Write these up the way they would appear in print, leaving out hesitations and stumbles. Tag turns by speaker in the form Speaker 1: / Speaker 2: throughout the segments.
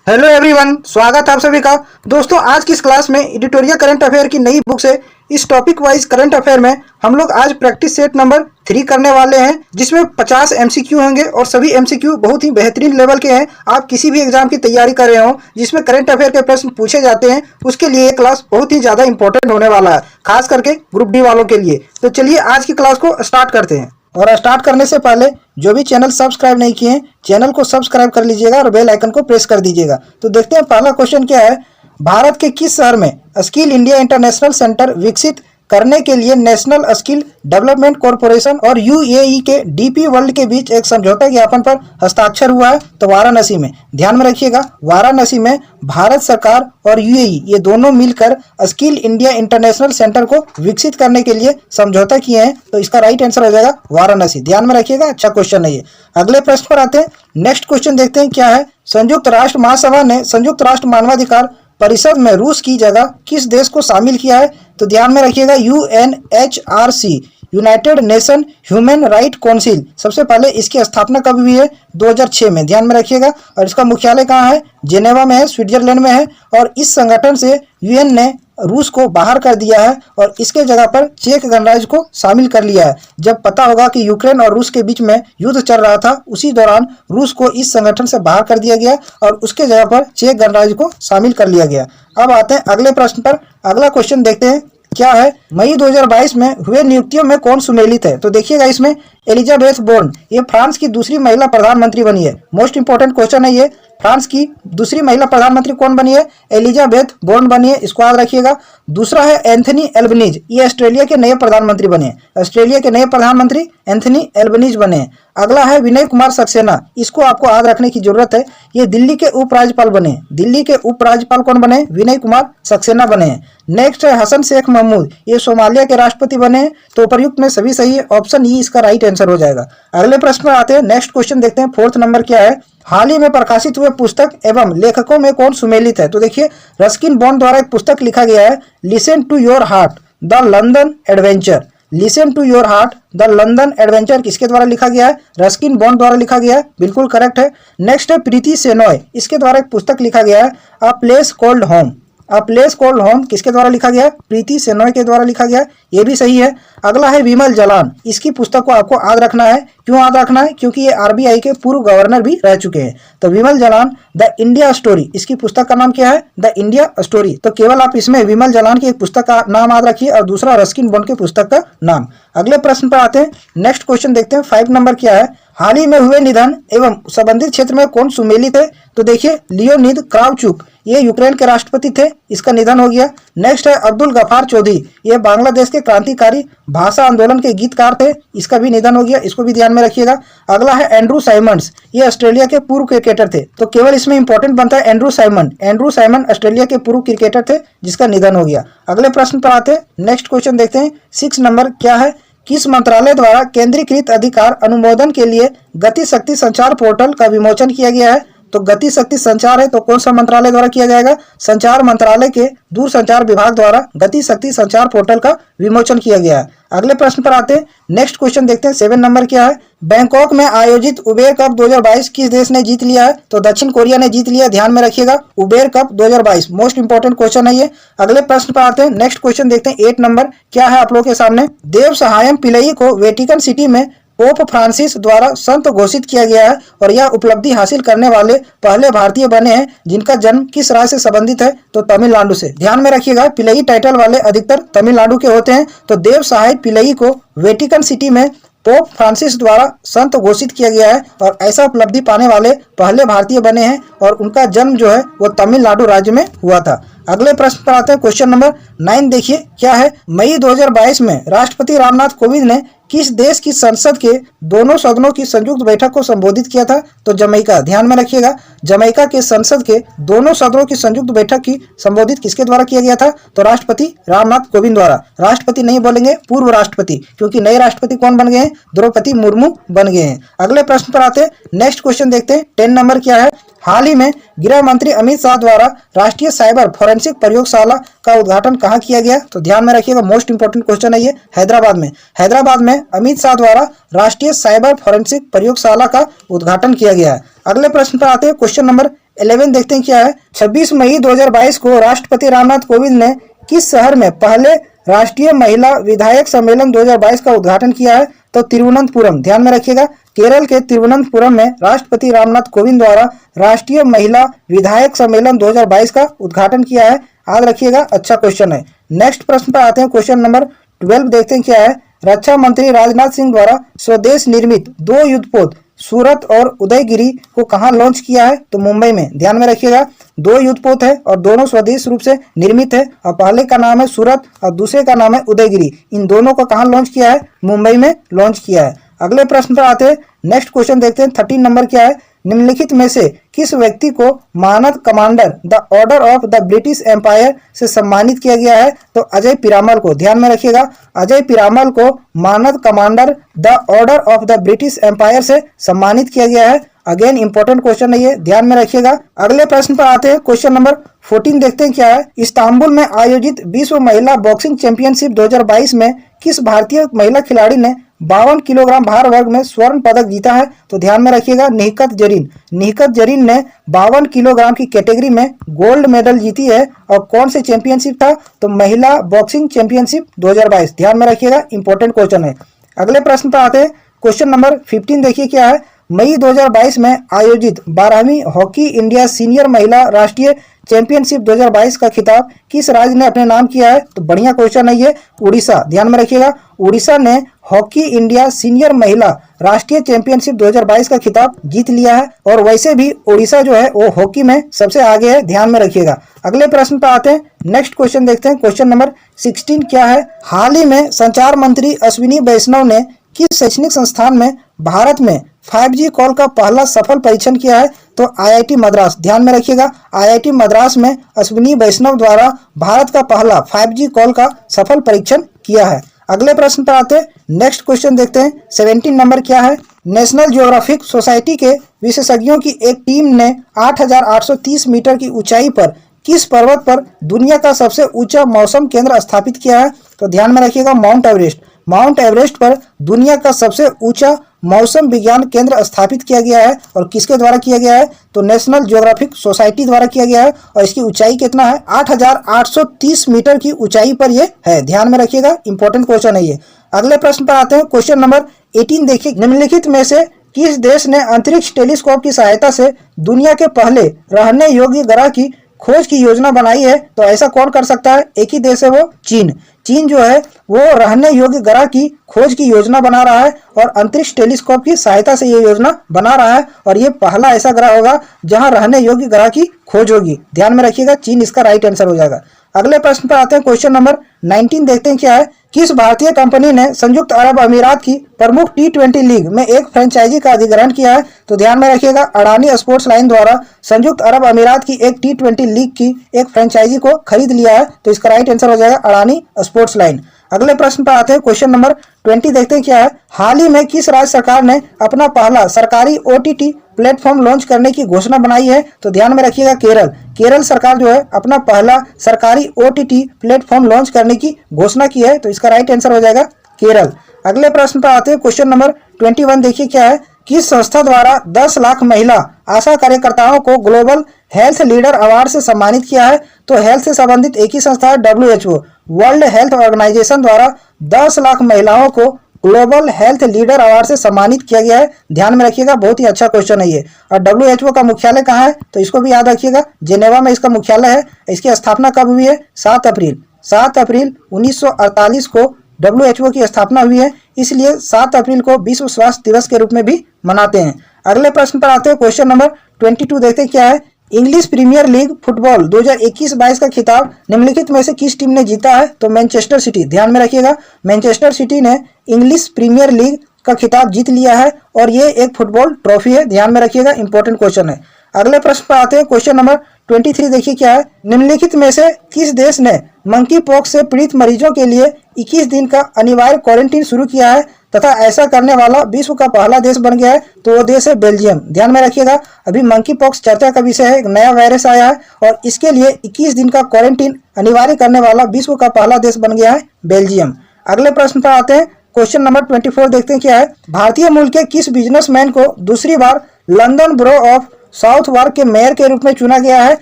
Speaker 1: Hello everyone, स्वागत है आप सभी का। दोस्तों, आज की इस क्लास में एडिटोरियल करंट अफेयर की नई बुक से इस टॉपिक वाइज करंट अफेयर में हम लोग आज प्रैक्टिस सेट नंबर 3 करने वाले हैं, जिसमें 50 एमसीक्यू होंगे और सभी एमसीक्यू बहुत ही बेहतरीन लेवल के हैं। आप किसी भी एग्जाम की तैयारी कर रहे हो जिसमें करंट अफेयर के प्रश्न पूछे जाते हैं, उसके लिए ये क्लास बहुत ही ज़्यादा इंपॉर्टेंट होने वाला है, खास करके ग्रुप डी वालों के लिए। तो चलिए आज की क्लास को स्टार्ट करते हैं। और स्टार्ट करने से पहले जो भी चैनल सब्सक्राइब नहीं किए हैं, चैनल को सब्सक्राइब कर लीजिएगा और बेल आइकन को प्रेस कर दीजिएगा। तो देखते हैं पहला क्वेश्चन क्या है। भारत के किस शहर में स्किल इंडिया इंटरनेशनल सेंटर विकसित करने के लिए नेशनल स्किल डेवलपमेंट कॉरपोरेशन और यूएई के डीपी वर्ल्ड के बीच एक समझौता ज्ञापन पर हस्ताक्षर हुआ है? तो वाराणसी में। ध्यान में रखिएगा, वाराणसी में भारत सरकार और यूएई ये दोनों मिलकर स्किल इंडिया इंटरनेशनल सेंटर को विकसित करने के लिए समझौता किए हैं। तो इसका राइट आंसर हो जाएगा वाराणसी। ध्यान में रखिएगा, अच्छा क्वेश्चन है ये। अगले प्रश्न पर आते हैं। नेक्स्ट क्वेश्चन देखते हैं क्या है। संयुक्त राष्ट्र महासभा ने संयुक्त राष्ट्र मानवाधिकार परिषद में रूस की जगह किस देश को शामिल किया है? तो ध्यान में रखिएगा, UNHRC, United nation human right council. सबसे पहले इसकी स्थापना कब हुई है? 2006 में। ध्यान में रखिएगा। और इसका मुख्यालय कहाँ है? जेनेवा में है, स्विट्जरलैंड में है। और इस संगठन से यूएन ने रूस को बाहर कर दिया है और इसके जगह पर चेक गणराज्य को शामिल कर लिया है। जब पता होगा कि यूक्रेन और रूस के बीच में युद्ध चल रहा था, उसी दौरान रूस को इस संगठन से बाहर कर दिया गया और उसके जगह पर चेक गणराज्य को शामिल कर लिया गया। अब आते हैं अगले प्रश्न पर। अगला क्वेश्चन देखते हैं क्या है। मई 2022 में हुए नियुक्तियों में कौन सुमेलित है? तो देखिएगा, इसमें एलिजाबेथ बोर्न, ये फ्रांस की दूसरी महिला प्रधानमंत्री बनी है। मोस्ट इंपॉर्टेंट क्वेश्चन है ये। फ्रांस की दूसरी महिला प्रधानमंत्री कौन बनी है? एलिजाबेथ बोर्न बनी है, इसको याद रखिएगा। दूसरा है एंथनी एल्बनीज, ये ऑस्ट्रेलिया के नए प्रधानमंत्री बने हैं। ऑस्ट्रेलिया के नए प्रधानमंत्री एंथनी एल्बनीज बने हैं। अगला है विनय कुमार सक्सेना, इसको आपको याद रखने की जरूरत है। ये दिल्ली के उपराज्यपाल बने। दिल्ली के उपराज्यपाल कौन बने? विनय कुमार सक्सेना बने हैं। नेक्स्ट है हसन शेख महमूद, ये सोमालिया के राष्ट्रपति बने हैं। तो उपयुक्त में सभी सही है, ऑप्शन ई इसका राइट आंसर हो जाएगा। अगले प्रश्न पर आते हैं। नेक्स्ट क्वेश्चन देखते हैं, फोर्थ नंबर क्या है। हाल ही में प्रकाशित हुए पुस्तक एवं लेखकों में कौन सुमेलित है? तो देखिए, रस्किन बॉन्ड द्वारा एक पुस्तक लिखा गया है, listen to your heart the London adventure. Listen to your heart the London adventure किसके द्वारा लिखा गया है? रस्किन बॉन्ड द्वारा लिखा गया है, बिल्कुल करेक्ट है। नेक्स्ट है प्रीति सेनॉय, इसके द्वारा एक पुस्तक लिखा गया है, a place called home. A place called home किसके द्वारा लिखा गया? प्रीति सेनॉय के द्वारा लिखा गया, ये भी सही है। अगला है विमल जालान, इसकी पुस्तक को आपको याद रखना है। क्यों याद रखना है? क्योंकि ये आरबीआई के पूर्व गवर्नर भी रह चुके हैं। तो विमल जालान द इंडिया स्टोरी, इसकी पुस्तक का नाम क्या है? The India story. तो केवल आप इसमें विमल जालान की एक पुस्तक का नाम याद रखिए और दूसरा रस्किन बॉन्ड की पुस्तक का नाम। अगले प्रश्न पर आते हैं। नेक्स्ट क्वेश्चन देखते हैं, 5 नंबर क्या है। हाल ही में हुए निधन एवं संबंधित क्षेत्र में कौन सुमेलित है? तो देखिए, लियोनिद क्राउचुक, ये यूक्रेन के राष्ट्रपति थे, इसका निधन हो गया। नेक्स्ट है अब्दुल गफार चौधरी, ये बांग्लादेश के क्रांतिकारी भाषा आंदोलन के गीतकार थे, इसका भी निधन हो गया, इसको भी ध्यान में रखिएगा। अगला है एंड्रू साइमंड्स, ये ऑस्ट्रेलिया के पूर्व क्रिकेटर थे। तो केवल इसमें इंपॉर्टेंट बनता है Andrew Simon. Andrew Simon Australia के पूर्व क्रिकेटर थे, जिसका निधन हो गया। अगले प्रश्न पर आते हैं। नेक्स्ट क्वेश्चन देखते हैं, 6 नंबर क्या है। किस मंत्रालय द्वारा केंद्रीकृत अधिकार अनुमोदन के लिए गति शक्ति संचार पोर्टल का विमोचन किया गया है? तो गति शक्ति संचार है, तो कौन सा मंत्रालय द्वारा किया जाएगा? संचार मंत्रालय के दूरसंचार विभाग द्वारा गति शक्ति संचार पोर्टल का विमोचन किया गया है। अगले प्रश्न पर आते हैं। नेक्स्ट क्वेश्चन देखते हैं, 7 नंबर क्या है। बैंकॉक में आयोजित उबेर कप 2022 किस देश ने जीत लिया है? तो दक्षिण कोरिया ने जीत लिया। ध्यान में रखिएगा, Uber cup 2022 most important question है ये। अगले प्रश्न पर आते हैं। नेक्स्ट क्वेश्चन देखते हैं, 8 नंबर क्या है आप लोगों के सामने। देव सहायम पिल्लई को वेटिकन सिटी में पोप फ्रांसिस द्वारा संत घोषित किया गया है और यह उपलब्धि हासिल करने वाले पहले भारतीय बने हैं जिनका जन्म किस राज्य से संबंधित है? तो तमिलनाडु से। ध्यान में रखिएगा, पिल्लई टाइटल वाले अधिकतर तमिलनाडु के होते हैं। तो देव सहाय पिल्लई को वेटिकन सिटी में पोप फ्रांसिस द्वारा संत घोषित किया गया है और ऐसा उपलब्धि पाने वाले पहले भारतीय बने हैं और उनका जन्म जो है वो तमिलनाडु राज्य में हुआ था। अगले प्रश्न पर आते हैं, क्वेश्चन नंबर 9 देखिए क्या है। मई 2022 में राष्ट्रपति रामनाथ कोविंद ने किस देश की संसद के दोनों सदनों की संयुक्त बैठक को संबोधित किया था? तो जमैका। ध्यान में रखिएगा, जमैका के संसद के दोनों सदनों की संयुक्त बैठक की संबोधित किसके द्वारा किया गया था? तो राष्ट्रपति रामनाथ कोविंद द्वारा। राष्ट्रपति नहीं बोलेंगे, पूर्व राष्ट्रपति, क्योंकि नए राष्ट्रपति कौन बन गए हैं? द्रौपदी मुर्मू बन गए हैं। अगले प्रश्न पर आते हैं। नेक्स्ट क्वेश्चन देखते हैं, 10 नंबर क्या है। हाल ही में गृह मंत्री अमित शाह द्वारा राष्ट्रीय साइबर फोरेंसिक प्रयोगशाला का उद्घाटन कहाँ किया गया? तो ध्यान में रखिएगा, मोस्ट इंपोर्टेंट क्वेश्चन है ये, हैदराबाद में। हैदराबाद में अमित शाह द्वारा राष्ट्रीय साइबर फोरेंसिक प्रयोगशाला का उद्घाटन किया गया है। अगले प्रश्न पर आते हैं, क्वेश्चन नंबर 11 देखते हैं क्या है। 26 मई 2022 को राष्ट्रपति रामनाथ कोविंद ने किस शहर में पहले राष्ट्रीय महिला विधायक सम्मेलन 2022 का उद्घाटन किया है? तो तिरुवनंतपुरम। ध्यान में रखिएगा, केरल के तिरुवनंतपुरम में राष्ट्रपति रामनाथ कोविंद द्वारा राष्ट्रीय महिला विधायक सम्मेलन 2022 का उद्घाटन किया है। याद रखिएगा, अच्छा क्वेश्चन है। नेक्स्ट प्रश्न पर आते हैं, क्वेश्चन नंबर 12 देखते हैं क्या है। रक्षा मंत्री राजनाथ सिंह द्वारा स्वदेश निर्मित 2 युद्धपोत सूरत और उदयगिरी को कहां लॉन्च किया है? तो मुंबई में। ध्यान में रखिएगा, 2 युद्धपोत है और दोनों स्वदेश रूप से निर्मित है और पहले का नाम है सूरत और दूसरे का नाम है उदयगिरी। इन दोनों को कहां लॉन्च किया है? मुंबई में लॉन्च किया है। अगले प्रश्न पर आते हैं, नेक्स्ट क्वेश्चन देखते हैं। 13 नंबर क्या है। निम्नलिखित में से किस व्यक्ति को मानद commander the Order of the British Empire से सम्मानित किया गया है? तो अजय पीरामल को। ध्यान में रखिएगा, अजय पीरामल को मानद commander the Order of the British Empire से सम्मानित किया गया है। अगेन इंपॉर्टेंट क्वेश्चन है ये, ध्यान में रखिएगा। अगले प्रश्न पर आते हैं, क्वेश्चन नंबर 14 देखते हैं क्या है। इस्तांबुल में आयोजित विश्व महिला बॉक्सिंग चैंपियनशिप 2022 में किस भारतीय महिला खिलाड़ी ने 52 किलोग्राम भार वर्ग में स्वर्ण पदक जीता है? तो ध्यान में रखिएगा, निहकत जरीन। निहकत जरीन ने 52 किलोग्राम की कैटेगरी में गोल्ड मेडल जीती है। और कौन से चैंपियनशिप था? तो महिला बॉक्सिंग चैंपियनशिप 2022। ध्यान में रखिएगा, इंपॉर्टेंट क्वेश्चन है। अगले प्रश्न पर आते हैं, क्वेश्चन नंबर 15 देखिए क्या है। मई 2022 में आयोजित 12वीं हॉकी इंडिया सीनियर महिला राष्ट्रीय चैंपियनशिप 2022 का खिताब किस राज्य ने अपने नाम किया है? तो बढ़िया क्वेश्चन है ये, उड़ीसा। ध्यान में रखिएगा, उड़ीसा ने हॉकी इंडिया सीनियर महिला राष्ट्रीय चैंपियनशिप 2022 का खिताब जीत लिया है। और वैसे भी उड़ीसा जो है वो हॉकी में सबसे आगे है, ध्यान में रखिएगा। अगले प्रश्न पर आते हैं, नेक्स्ट क्वेश्चन देखते हैं। क्वेश्चन नंबर 16 क्या है। हाल ही में संचार मंत्री अश्विनी वैष्णव ने किस शैक्षणिक संस्थान में भारत में 5G कॉल का पहला सफल परीक्षण किया है? तो IIT मद्रास। ध्यान में रखिएगा, IIT मद्रास में अश्विनी वैष्णव द्वारा भारत का पहला 5G कॉल का सफल परीक्षण किया है। अगले प्रश्न पर आते हैं, नेक्स्ट क्वेश्चन देखते हैं। 17 नंबर क्या है। नेशनल ज्योग्राफिक सोसाइटी के विशेषज्ञों की एक टीम ने 8,830 मीटर की ऊंचाई पर किस पर्वत पर दुनिया का सबसे ऊंचा मौसम केंद्र स्थापित किया है? तो ध्यान में रखिएगा, माउंट एवरेस्ट। माउंट एवरेस्ट पर दुनिया का सबसे ऊंचा मौसम विज्ञान केंद्र स्थापित किया गया है। और किसके द्वारा किया गया है? तो नेशनल ज्योग्राफिक सोसाइटी द्वारा किया गया है। और इसकी ऊंचाई कितना है? 8,830 मीटर की ऊंचाई पर यह है। ध्यान में रखिएगा, इंपॉर्टेंट क्वेश्चन है ये। अगले प्रश्न पर आते हैं, क्वेश्चन नंबर 18 देखिए। निम्नलिखित में से किस देश ने अंतरिक्ष टेलीस्कोप की सहायता से दुनिया के पहले रहने योग्य ग्रह की खोज की योजना बनाई है? तो ऐसा कौन कर सकता है? एक ही देश है, वो चीन। चीन जो है वो रहने योग्य ग्रह की खोज की योजना बना रहा है और अंतरिक्ष टेलीस्कोप की सहायता से ये योजना बना रहा है। और ये पहला ऐसा ग्रह होगा जहां रहने योग्य ग्रह की खोज होगी। ध्यान में रखिएगा, चीन इसका राइट आंसर हो जाएगा। अगले प्रश्न पर आते हैं, क्वेश्चन नंबर 19 देखते हैं क्या है। किस भारतीय कंपनी ने संयुक्त अरब अमीरात की प्रमुख T20 लीग में एक फ्रेंचाइजी का अधिग्रहण किया है? तो ध्यान में रखिएगा, अडानी स्पोर्ट्स लाइन द्वारा संयुक्त अरब अमीरात की एक T20 लीग की एक फ्रेंचाइजी को खरीद लिया है। तो इसका राइट आंसर हो जाएगा अडानी स्पोर्ट्स लाइन। अगले प्रश्न पर आते हैं, क्वेश्चन नंबर 20 देखते हैं क्या है। हाल ही में किस राज्य सरकार ने अपना पहला सरकारी OTT प्लेटफॉर्म लॉन्च करने की घोषणा बनाई है? तो ध्यान में रखिएगा, केरल। केरल सरकार जो है अपना पहला सरकारी OTT प्लेटफॉर्म लॉन्च करने की घोषणा की है। तो इसका राइट आंसर हो जाएगा केरल। अगले प्रश्न पर आते हैं, क्वेश्चन नंबर 21 देखिए क्या है। किस संस्था द्वारा 10 लाख महिला आशा कार्यकर्ताओं को ग्लोबल हेल्थ लीडर अवार्ड से सम्मानित किया है? तो हेल्थ से संबंधित एक ही संस्था है, WHO, वर्ल्ड हेल्थ ऑर्गेनाइजेशन द्वारा 10 लाख महिलाओं को ग्लोबल हेल्थ लीडर अवार्ड से सम्मानित किया गया है। ध्यान में रखिएगा, बहुत ही अच्छा क्वेश्चन है ये। और WHO का मुख्यालय कहाँ है? तो इसको भी याद रखिएगा, जेनेवा में इसका मुख्यालय है। इसकी स्थापना कब हुई है? 7 अप्रैल 1948 को WHO की स्थापना हुई है। इसलिए 7 अप्रैल को विश्व स्वास्थ्य दिवस के रूप में भी मनाते हैं। अगले प्रश्न पर आते हैं, क्वेश्चन नंबर 22 देखते हैं क्या है। इंग्लिश प्रीमियर लीग फुटबॉल 2021-22 का खिताब निम्नलिखित में से किस टीम ने जीता है? तो मैनचेस्टर सिटी। ध्यान में रखिएगा, मैनचेस्टर सिटी ने इंग्लिश प्रीमियर लीग का खिताब जीत लिया है और ये एक फुटबॉल ट्रॉफी है। ध्यान में रखिएगा, इंपॉर्टेंट क्वेश्चन है। अगले प्रश्न पर आते हैं, क्वेश्चन नंबर 23 देखिए क्या है। निम्नलिखित में से किस देश ने मंकी पॉक्स से पीड़ित मरीजों के लिए 21 दिन का अनिवार्य क्वारंटीन शुरू किया है तथा ऐसा करने वाला विश्व का पहला देश बन गया है? तो वो देश है बेल्जियम। ध्यान में रखिएगा, अभी मंकी पॉक्स चर्चा का विषय है। एक नया वायरस आया है और इसके लिए 21 दिन का क्वारंटीन अनिवार्य करने वाला विश्व का पहला देश बन गया है बेल्जियम। अगले प्रश्न पर आते हैं, क्वेश्चन नंबर 24 देखते हैं क्या है। भारतीय मूल के किस बिजनेसमैन को दूसरी बार लंदन ब्यूरो ऑफ साउथ वार्क के मेयर के रूप में चुना गया है?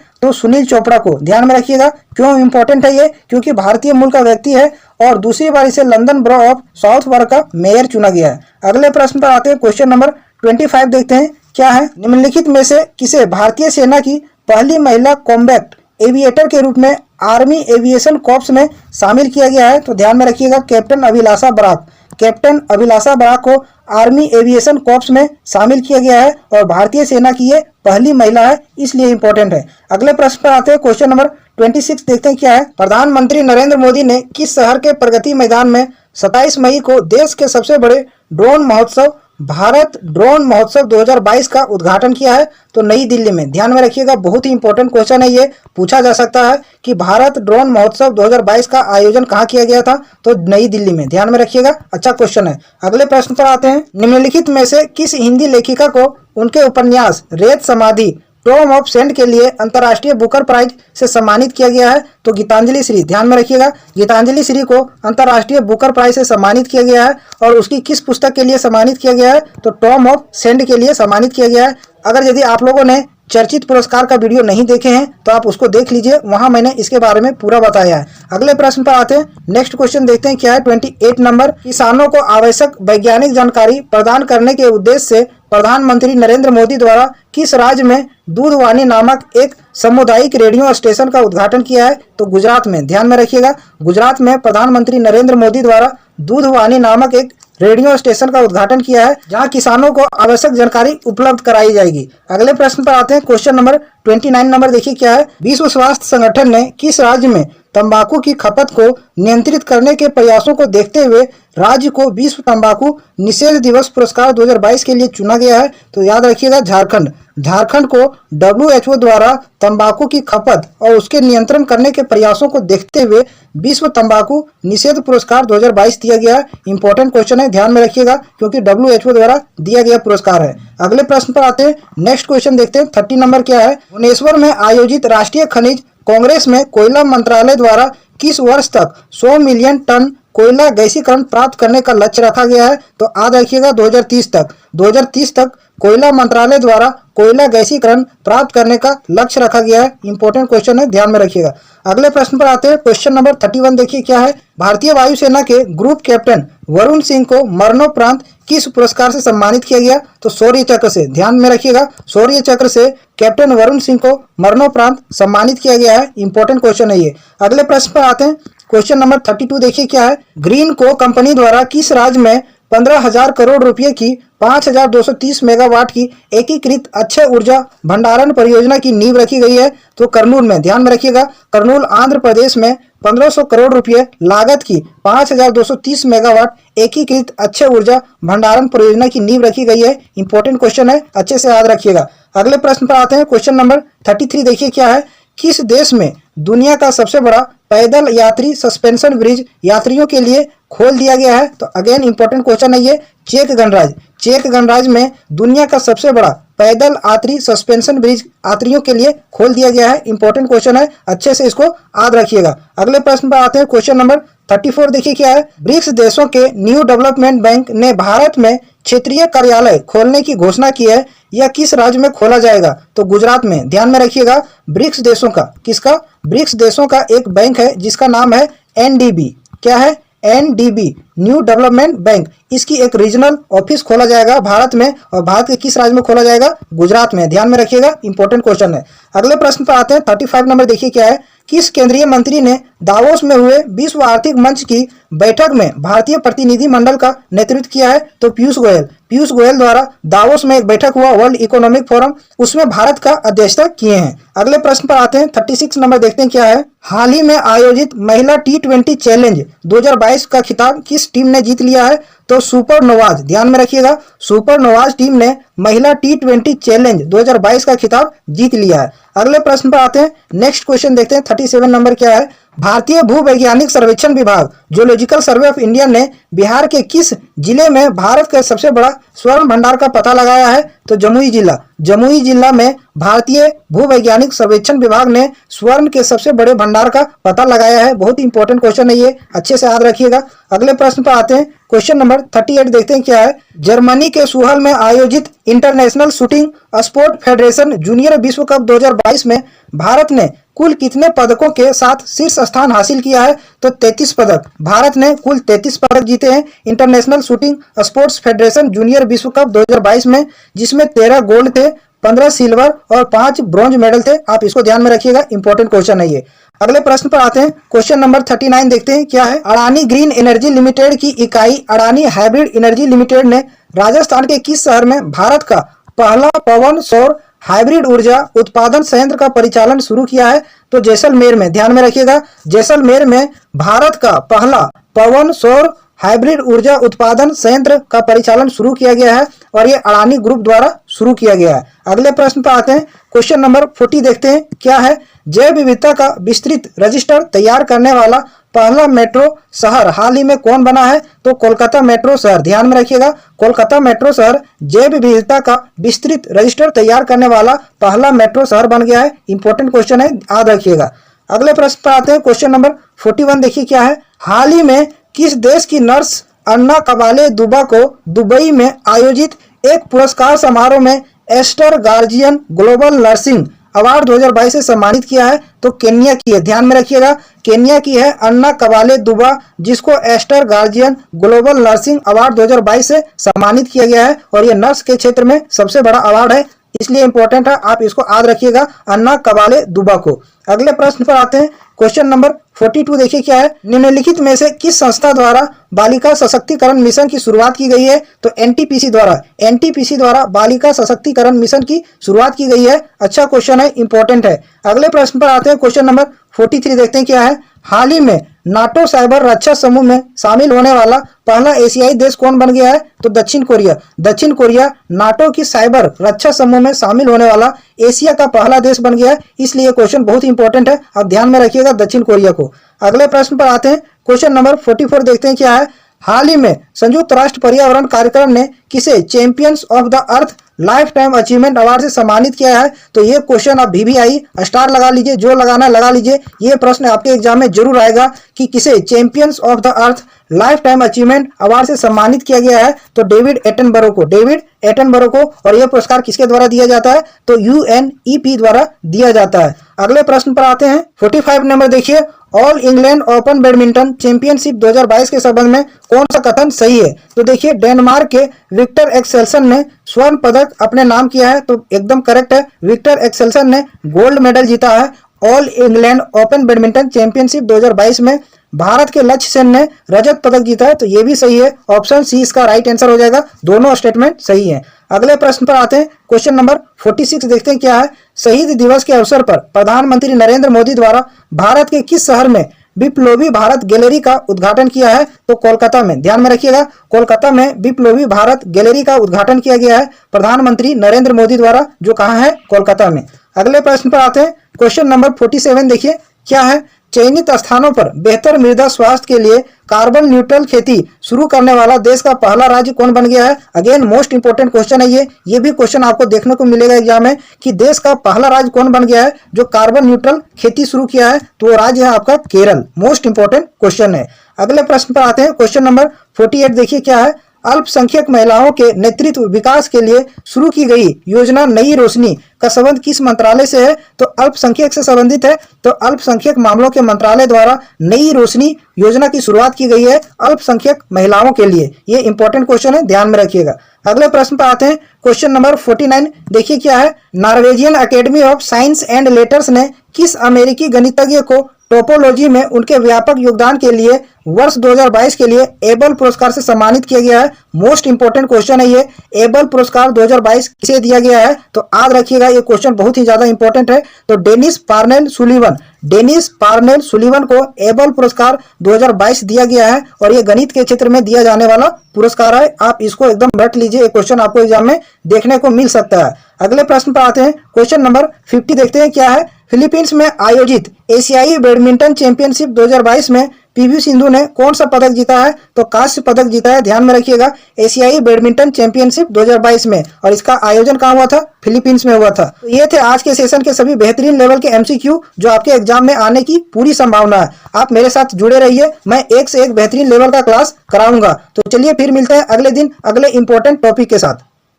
Speaker 1: तो सुनील चोपड़ा को। ध्यान में रखिएगा। क्यों इंपॉर्टेंट है ये? क्योंकि भारतीय मूल का व्यक्ति है और दूसरी बार इसे लंदन बरो ऑफ साउथ वार्क का मेयर चुना गया है। अगले प्रश्न पर आते हैं। क्वेश्चन नंबर 25 देखते हैं क्या है। निम्नलिखित में से किसे भारतीय सेना की पहली महिला कॉम्बैट एविएटर के रूप में आर्मी एविएशन कॉर्प्स में शामिल किया गया है? तो ध्यान में रखिएगा, कैप्टन अभिलाषा बराक। कैप्टन अभिलाषा बराक को आर्मी एविएशन कॉर्प्स में शामिल किया गया है और भारतीय सेना की ये पहली महिला है, इसलिए इंपॉर्टेंट है। अगले प्रश्न पर आते हैं। क्वेश्चन नंबर 26 देखते हैं क्या है। प्रधानमंत्री नरेंद्र मोदी ने किस शहर के प्रगति मैदान में 27 मई को देश के सबसे बड़े ड्रोन महोत्सव भारत ड्रोन महोत्सव 2022 का उद्घाटन किया है? तो नई दिल्ली में। ध्यान में रखिएगा, बहुत ही इंपॉर्टेंट क्वेश्चन है ये। पूछा जा सकता है कि भारत ड्रोन महोत्सव 2022 का आयोजन कहाँ किया गया था? तो नई दिल्ली में। ध्यान में रखिएगा, अच्छा क्वेश्चन है। अगले प्रश्न पर आते हैं। निम्नलिखित में से किस हिंदी लेखिका को उनके उपन्यास रेत समाधि टॉम ऑफ सेंट के लिए अंतर्राष्ट्रीय बुकर प्राइज से सम्मानित किया गया है? तो गीतांजलि श्री। ध्यान में रखिएगा, गीतांजलि श्री को अंतर्राष्ट्रीय बुकर प्राइज से सम्मानित किया गया है और उसकी किस पुस्तक के लिए सम्मानित किया गया है? तो टॉम ऑफ सेंट के लिए सम्मानित किया गया है। अगर यदि आप लोगों ने चर्चित पुरस्कार का वीडियो नहीं देखे हैं तो आप उसको देख लीजिए, वहां मैंने इसके बारे में पूरा बताया है। अगले प्रश्न पर आते हैं। नेक्स्ट क्वेश्चन देखते हैं क्या है। 28 नंबर। किसानों को आवश्यक वैज्ञानिक जानकारी प्रदान करने के उद्देश्य से प्रधानमंत्री नरेंद्र मोदी द्वारा किस राज्य में दूधवाणी नामक एक सामुदायिक रेडियो स्टेशन का उद्घाटन किया है? तो गुजरात में। ध्यान में रखिएगा, गुजरात में प्रधानमंत्री नरेंद्र मोदी द्वारा दूधवाणी नामक एक रेडियो स्टेशन का उद्घाटन किया है, जहां किसानों को आवश्यक जानकारी उपलब्ध कराई जाएगी। अगले प्रश्न पर आते हैं। क्वेश्चन नंबर 29 नंबर देखिए क्या है। विश्व स्वास्थ्य संगठन ने किस राज्य में तंबाकू की खपत को नियंत्रित करने के प्रयासों को देखते हुए राज्य को विश्व तंबाकू निषेध दिवस पुरस्कार 2022 के लिए चुना गया है? तो याद रखिएगा, झारखंड। झारखंड को WHO द्वारा तंबाकू की खपत और उसके नियंत्रण करने के प्रयासों को देखते हुए विश्व तंबाकू निषेध पुरस्कार 2022 दिया गया है। इंपॉर्टेंट क्वेश्चन है, ध्यान में रखिएगा, क्योंकि WHO द्वारा दिया गया पुरस्कार है। अगले प्रश्न पर आते हैं। नेक्स्ट क्वेश्चन देखते हैं। 30 नंबर क्या है। भुवनेश्वर में आयोजित राष्ट्रीय खनिज कांग्रेस में कोयला मंत्रालय द्वारा किस वर्ष तक 100 मिलियन टन कोयला गैसीकरण प्राप्त करने का लक्ष्य रखा गया है? तो याद रखिएगा 2030 तक। 2030 तक कोयला मंत्रालय द्वारा कोयला गैसीकरण प्राप्त करने का लक्ष्य रखा गया है। इंपॉर्टेंट क्वेश्चन है, ध्यान में रखिएगा। अगले प्रश्न पर आते हैं। क्वेश्चन नंबर 31 देखिए क्या है। भारतीय वायुसेना के ग्रुप कैप्टन वरुण सिंह को मरणोपरांत किस पुरस्कार से सम्मानित किया गया? तो शौर्य चक्र से। ध्यान में रखिएगा, शौर्य चक्र से कैप्टन वरुण सिंह को मरणोपरांत सम्मानित किया गया है। इंपॉर्टेंट क्वेश्चन है ये। अगले प्रश्न पर आते हैं। क्वेश्चन नंबर 32 देखिए क्या है। ग्रीन को कंपनी द्वारा किस राज्य में 15,000 करोड़ रुपए की 5,230 मेगावाट की एकीकृत अक्षय ऊर्जा भंडारण परियोजना की नींव रखी गई है? तो करनूल में। ध्यान में रखिएगा, करनूल आंध्र प्रदेश में 1500 करोड़ रुपए लागत की 5,230 मेगावाट एकीकृत अक्षय ऊर्जा भंडारण परियोजना की नींव रखी गई है। इंपॉर्टेंट क्वेश्चन है, अच्छे से याद रखिएगा। अगले प्रश्न पर आते हैं। क्वेश्चन नंबर 33 देखिए क्या है। किस देश में दुनिया का सबसे बड़ा पैदल यात्री सस्पेंशन ब्रिज यात्रियों के लिए खोल दिया गया है? तो अगेन इंपॉर्टेंट क्वेश्चन है ये। चेक गणराज्य। चेक गणराज्य में दुनिया का सबसे बड़ा पैदल यात्री सस्पेंशन ब्रिज यात्रियों के लिए खोल दिया गया है। इंपॉर्टेंट क्वेश्चन है, अच्छे से इसको याद रखिएगा। अगले प्रश्न पर आते हैं। क्वेश्चन नंबर 34 देखिए क्या है। ब्रिक्स देशों के न्यू डेवलपमेंट बैंक ने भारत में क्षेत्रीय कार्यालय खोलने की घोषणा की है। यह किस राज्य में खोला जाएगा? तो गुजरात में। ध्यान में रखिएगा, ब्रिक्स देशों का, किसका? ब्रिक्स देशों का एक बैंक है जिसका नाम है NDB। क्या है? NDB, new development bank. इसकी एक रीजनल ऑफिस खोला जाएगा भारत में, और भारत के किस राज्य में खोला जाएगा? गुजरात में। ध्यान में रखिएगा, इंपॉर्टेंट क्वेश्चन है। अगले प्रश्न पर आते हैं। 35 नंबर देखिए क्या है। किस केंद्रीय मंत्री ने दावोस में हुए विश्व आर्थिक मंच की बैठक में भारतीय प्रतिनिधिमंडल का नेतृत्व किया है? तो पीयूष गोयल। पीयूष गोयल द्वारा दावोस में एक बैठक हुआ, वर्ल्ड इकोनॉमिक फोरम, उसमें भारत का अध्यक्षता किए हैं। अगले प्रश्न पर आते हैं। 36 नंबर देखते हैं क्या है। हाल ही में आयोजित महिला T20 चैलेंज 2022 का खिताब किस टीम ने जीत लिया है? तो सुपर नोवाज। ध्यान में रखिएगा, सुपर नोवाज टीम ने महिला T20 चैलेंज 2022 का खिताब जीत लिया है। अगले प्रश्न पर आते हैं। नेक्स्ट क्वेश्चन देखते हैं। 37 नंबर क्या है। भारतीय भूवैज्ञानिक सर्वेक्षण विभाग जियोलॉजिकल सर्वे ऑफ इंडिया ने बिहार के किस जिले में भारत का सबसे बड़ा स्वर्ण भंडार का पता लगाया है? तो जमुई जिला। जमुई जिला में भारतीय भूवैज्ञानिक सर्वेक्षण विभाग ने स्वर्ण के सबसे बड़े भंडार का पता लगाया है। बहुत ही इंपॉर्टेंट क्वेश्चन है ये, अच्छे से याद रखिएगा। अगले प्रश्न पर आते हैं। क्वेश्चन नंबर 38 देखते हैं क्या है। जर्मनी के सुहल में आयोजित international shooting sport federation junior विश्व कप 2022 में भारत ने कुल कितने पदकों के साथ शीर्ष स्थान हासिल किया है? तो 33 पदक। भारत ने कुल 33 पदक जीते हैं international shooting sports federation junior विश्व कप 2022 में, जिसमें 13 गोल्ड थे, 15 सिल्वर और 5 ब्रॉन्ज मेडल थे। आप इसको ध्यान में रखिएगा, इंपॉर्टेंट क्वेश्चन है ये। अगले प्रश्न पर आते हैं। क्वेश्चन नंबर 39 देखते हैं क्या है। अडानी ग्रीन एनर्जी लिमिटेड की इकाई अडानी हाइब्रिड एनर्जी लिमिटेड ने राजस्थान के किस शहर में भारत का पहला पवन सौर हाइब्रिड ऊर्जा उत्पादन संयंत्र का परिचालन शुरू किया है? तो जैसलमेर में। ध्यान में रखिएगा, जैसलमेर में भारत का पहला पवन सौर हाइब्रिड ऊर्जा उत्पादन संयंत्र का परिचालन शुरू किया गया है और ये अडानी ग्रुप द्वारा शुरू किया गया है। अगले प्रश्न पर आते हैं। क्वेश्चन नंबर 40 देखते हैं क्या है। जैव विविधता का विस्तृत रजिस्टर तैयार करने वाला पहला मेट्रो शहर हाल ही में कौन बना है? तो कोलकाता मेट्रो शहर। ध्यान में रखिएगा, कोलकाता मेट्रो शहर जैव विविधता का विस्तृत रजिस्टर तैयार करने वाला पहला मेट्रो शहर बन गया है। इंपॉर्टेंट क्वेश्चन है, याद रखिएगा। अगले प्रश्न पर आते हैं। क्वेश्चन नंबर 41 देखिए क्या है। हाल ही में किस देश की नर्स अन्ना कबाले दुबा को दुबई में आयोजित एक पुरस्कार समारोह में Aster Guardian Global Nursing Award 2022 से सम्मानित किया है? तो केन्या की है। ध्यान में रखिएगा, केन्या की है अन्ना कबाले दुबा, जिसको Aster Guardian Global Nursing Award 2022 से सम्मानित किया गया है और ये नर्स के क्षेत्र में सबसे बड़ा अवार्ड है, इसलिए इंपॉर्टेंट है, आप इसको याद रखिएगा, अन्ना कबाले दुबा को। अगले प्रश्न पर आते हैं। क्वेश्चन नंबर 42 देखिए क्या है। निम्नलिखित में से किस संस्था द्वारा बालिका सशक्तिकरण मिशन की शुरुआत की गई है? तो एनटीपीसी द्वारा। एनटीपीसी द्वारा बालिका सशक्तिकरण मिशन की शुरुआत की गई है। अच्छा क्वेश्चन है, इंपॉर्टेंट है। अगले प्रश्न पर आते हैं। क्वेश्चन नंबर 43 देखते हैं क्या है। हाल ही में नाटो साइबर रक्षा समूह में शामिल होने वाला पहला एशियाई देश कौन बन गया है? तो दक्षिण कोरिया। दक्षिण कोरिया नाटो की साइबर रक्षा समूह में शामिल होने वाला एशिया का पहला देश बन गया है, इसलिए क्वेश्चन बहुत इंपॉर्टेंट है, आप ध्यान में रखिएगा दक्षिण कोरिया को। अगले प्रश्न पर आते हैं। क्वेश्चन नंबर 44 देखते हैं क्या है। हाल ही में संयुक्त राष्ट्र पर्यावरण कार्यक्रम ने किसे champions of the earth life time achievement award से सम्मानित किया है? तो ये क्वेश्चन आप VVI स्टार लगा लीजिए, जो लगाना है लगा लीजिए। ये प्रश्न आपके एग्जाम में जरूर आएगा कि किसे champions of the earth life time achievement award से सम्मानित किया गया है? तो डेविड एटनबरो को। डेविड एटनबरो को। और यह पुरस्कार किसके द्वारा दिया जाता है? तो UNEP द्वारा दिया जाता है। अगले प्रश्न पर आते हैं। 45 नंबर देखिए। All England open badminton championship 2022 के संबंध में कौन सा कथन सही है? तो देखिए, डेनमार्क के विक्टर एक्सेल्सन ने स्वर्ण पदक अपने नाम किया है, तो एकदम करेक्ट है। विक्टर एक्सेल्सन ने गोल्ड मेडल जीता है all England open badminton championship 2022 में। भारत के लक्ष्य सेन ने रजत पदक जीता है, तो ये भी सही है। ऑप्शन सी इसका राइट आंसर हो जाएगा, दोनों स्टेटमेंट सही है। अगले प्रश्न पर आते हैं। क्वेश्चन नंबर 46 देखते हैं क्या है। शहीद दिवस के अवसर पर प्रधानमंत्री नरेंद्र मोदी द्वारा भारत के किस शहर में विप्लवी भारत गैलरी का उद्घाटन किया है? तो कोलकाता में। ध्यान में रखिएगा, कोलकाता में विप्लवी भारत गैलरी का उद्घाटन किया गया है प्रधानमंत्री नरेंद्र मोदी द्वारा, जो कहाँ है? कोलकाता में। अगले प्रश्न पर आते हैं। क्वेश्चन नंबर 47 देखिए क्या है। चयनित स्थानों पर बेहतर मृदा स्वास्थ्य के लिए कार्बन न्यूट्रल खेती शुरू करने वाला देश का पहला राज्य कौन बन गया है? अगेन मोस्ट इंपोर्टेंट क्वेश्चन है ये भी क्वेश्चन आपको देखने को मिलेगा एग्जाम में कि देश का पहला राज्य कौन बन गया है जो कार्बन न्यूट्रल खेती शुरू किया है? तो वो राज्य है आपका केरल। मोस्ट इंपोर्टेंट क्वेश्चन है। अगले प्रश्न पर आते हैं। क्वेश्चन नंबर 48 देखिए क्या है। अल्पसंख्यक महिलाओं के नेतृत्व विकास के लिए शुरू की गई योजना नई रोशनी का संबंध किस मंत्रालय से है? तो अल्पसंख्यक से संबंधित है, तो अल्पसंख्यक मामलों के मंत्रालय द्वारा नई रोशनी योजना की शुरुआत की गई है अल्पसंख्यक महिलाओं के लिए। ये इंपॉर्टेंट क्वेश्चन है, ध्यान में रखिएगा। अगले प्रश्न पर आते हैं। क्वेश्चन नंबर 49 देखिए क्या है। Norwegian academy of science and letters ने किस अमेरिकी गणितज्ञ को टोपोलॉजी में उनके व्यापक योगदान के लिए वर्ष 2022 के लिए एबल पुरस्कार से सम्मानित किया गया है? मोस्ट इंपोर्टेंट क्वेश्चन है ये। एबल पुरस्कार 2022 किसे दिया गया है? तो याद रखिएगा, ये क्वेश्चन बहुत ही ज्यादा इंपॉर्टेंट है। तो Dennis Parnell Sullivan, Dennis Parnell Sullivan को एबल पुरस्कार 2022 दिया गया है और ये गणित के क्षेत्र में दिया जाने वाला पुरस्कार है। आप इसको एकदम रट लीजिए, ये क्वेश्चन आपको एग्जाम में देखने को मिल सकता है। अगले प्रश्न पर आते हैं। क्वेश्चन नंबर 50 देखते हैं क्या है। फिलीपींस में आयोजित एशियाई बैडमिंटन चैंपियनशिप 2022 में पीवी सिंधु ने कौन सा पदक जीता है? तो कांस्य पदक जीता है। ध्यान में रखिएगा, एशियाई बैडमिंटन चैंपियनशिप 2022 में, और इसका आयोजन कहाँ हुआ था? फिलीपींस में हुआ था। तो ये थे आज के सेशन के सभी बेहतरीन लेवल के एमसीक्यू जो आपके एग्जाम में आने की पूरी संभावना है। आप मेरे साथ जुड़े रहिए, मैं एक से एक बेहतरीन लेवल का क्लास कराऊंगा। तो चलिए फिर मिलते हैं अगले दिन अगले इंपॉर्टेंट टॉपिक के साथ।